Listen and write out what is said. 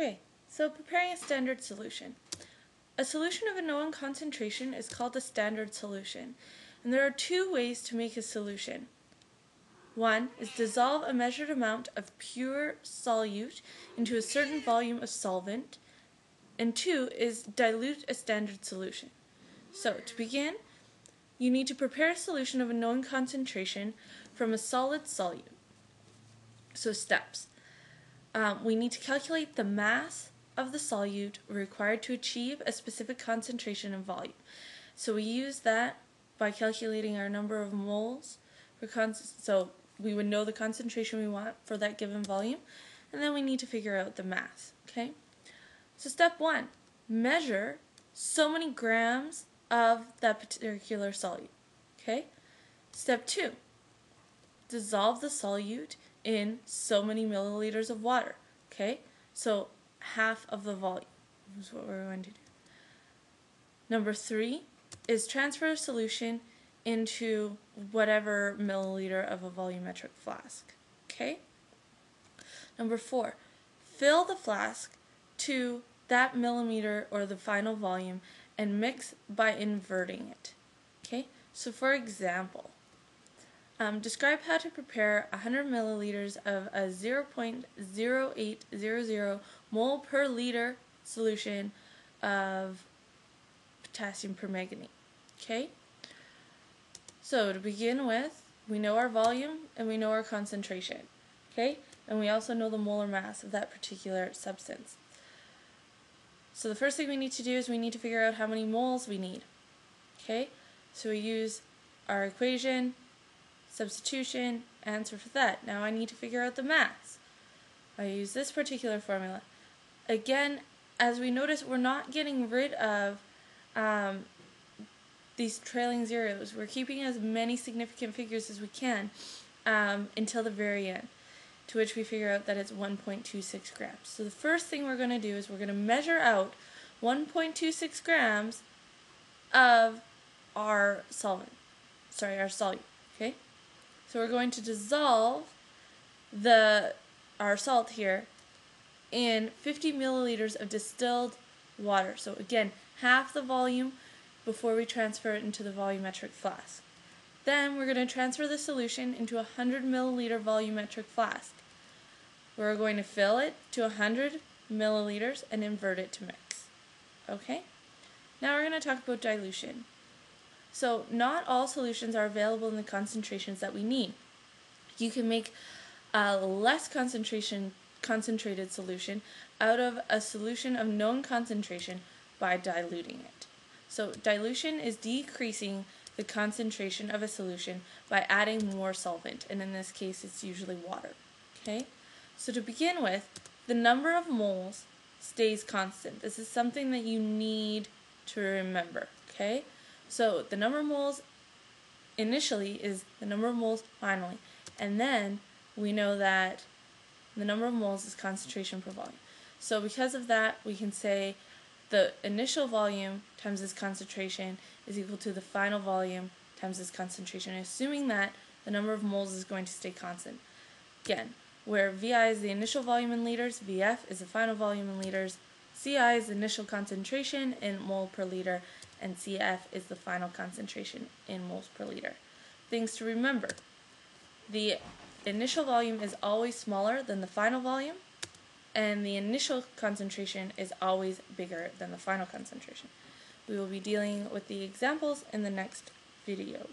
Okay, so preparing a standard solution. A solution of a known concentration is called a standard solution, and there are two ways to make a solution. One is dissolve a measured amount of pure solute into a certain volume of solvent, and two is dilute a standard solution. So, to begin, you need to prepare a solution of a known concentration from a solid solute. So, steps. We need to calculate the mass of the solute required to achieve a specific concentration and volume. So we use that by calculating our number of moles. So we would know the concentration we want for that given volume, and then we need to figure out the mass. Okay. So step 1, measure so many grams of that particular solute. Okay. Step 2, dissolve the solute in so many milliliters of water. Okay, so half of the volume is what we're going to do. Number 3 is transfer a solution into whatever milliliter of a volumetric flask. Okay. Number 4, fill the flask to that millimeter or the final volume and mix by inverting it. Okay, so for example, describe how to prepare 100 milliliters of a 0.0800 mole per liter solution of potassium permanganate. Okay? So to begin with, we know our volume and we know our concentration. Okay? And we also know the molar mass of that particular substance. So the first thing we need to do is we need to figure out how many moles we need. Okay? So we use our equation, substitution, answer for that. Now I need to figure out the mass. I use this particular formula. Again, as we notice, we're not getting rid of these trailing zeros. We're keeping as many significant figures as we can until the very end, to which we figure out that it's 1.26 grams. So the first thing we're going to do is we're going to measure out 1.26 grams of our solute. Okay? So we're going to dissolve our salt here in 50 milliliters of distilled water. So again, half the volume before we transfer it into the volumetric flask. Then we're going to transfer the solution into a 100 milliliter volumetric flask. We're going to fill it to 100 milliliters and invert it to mix. Okay? Now we're going to talk about dilution. So not all solutions are available in the concentrations that we need. You can make a less concentrated solution out of a solution of known concentration by diluting it. So dilution is decreasing the concentration of a solution by adding more solvent, and in this case it's usually water. Okay? So to begin with, the number of moles stays constant. This is something that you need to remember. Okay? So the number of moles initially is the number of moles finally, and then we know that the number of moles is concentration per volume. So because of that, we can say the initial volume times this concentration is equal to the final volume times this concentration, assuming that the number of moles is going to stay constant. Again, where VI is the initial volume in liters, VF is the final volume in liters, CI is the initial concentration in mole per liter, and CF is the final concentration in moles per liter. Things to remember. The initial volume is always smaller than the final volume, and the initial concentration is always bigger than the final concentration. We will be dealing with the examples in the next video.